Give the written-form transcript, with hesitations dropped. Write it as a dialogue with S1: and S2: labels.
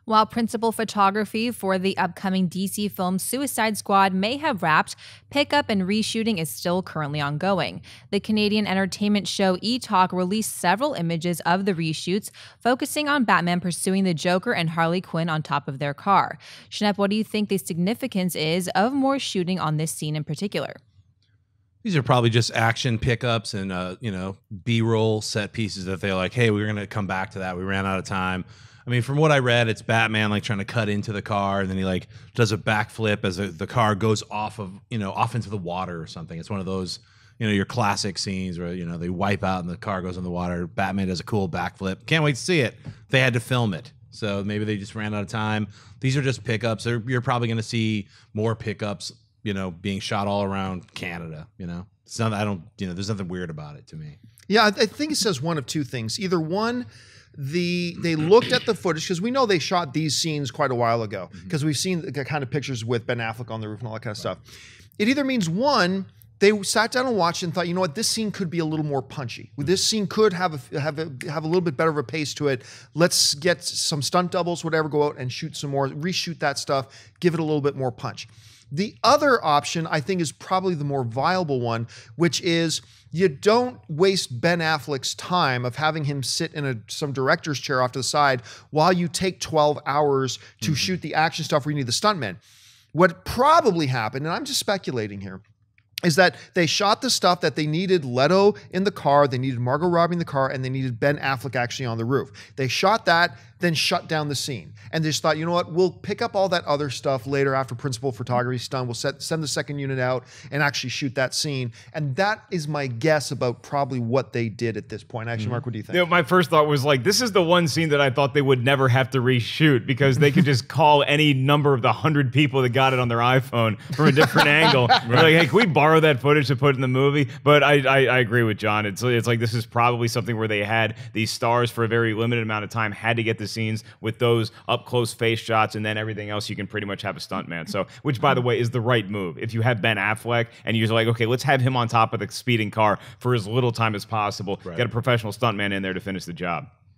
S1: While principal photography for the upcoming DC film Suicide Squad may have wrapped, pickup and reshooting is still currently ongoing. The Canadian entertainment show ETalk released several images of the reshoots, focusing on Batman pursuing the Joker and Harley Quinn on top of their car. Schnepp, what do you think the significance is of more shooting on this scene in particular?
S2: These are probably just action pickups and, B-roll set pieces that they're like, hey, we're going to come back to that. We ran out of time. I mean, from what I read, it's Batman like trying to cut into the car, and then he like does a backflip as the car goes off into the water or something. It's one of those, your classic scenes where, they wipe out and the car goes in the water. Batman does a cool backflip. Can't wait to see it. They had to film it. So maybe they just ran out of time. These are just pickups. You're probably going to see more pickups, being shot all around Canada, It's not, there's nothing weird about it to me.
S3: Yeah, I think it says one of two things. Either one, they looked at the footage, because we know they shot these scenes quite a while ago, because we've seen the kind of pictures with Ben Affleck on the roof and all that kind of stuff. It either means, one, they sat down and watched and thought, you know what, this scene could be a little more punchy. This scene could have a little bit better of a pace to it. Let's get some stunt doubles, whatever, go out and shoot some more, reshoot that stuff, give it a little bit more punch. The other option, I think, is probably the more viable one, which is you don't waste Ben Affleck's time of having him sit in some director's chair off to the side while you take 12 hours to shoot the action stuff where you need the stuntmen. What probably happened, and I'm just speculating here, is that they shot the stuff that they needed Leto in the car, they needed Margot Robbie in the car, and they needed Ben Affleck actually on the roof. They shot that, then shut down the scene. And they just thought, you know what, we'll pick up all that other stuff later after principal photography's done. We'll send the second unit out and actually shoot that scene. And that is my guess about probably what they did at this point. Actually, Mark, what do you think?
S4: My first thought was like, this is the one scene that I thought they would never have to reshoot, because they could just call any number of the 100 people that got it on their iPhone from a different angle. Right. Like, hey, can we borrow that footage to put in the movie? But I agree with John. It's like this is probably something where they had these stars for a very limited amount of time, had to get the scenes with those up close face shots, and then everything else you can pretty much have a stuntman. So, which by the way is the right move. If you have Ben Affleck and you're like, okay, let's have him on top of the speeding car for as little time as possible. Right. Get a professional stuntman in there to finish the job.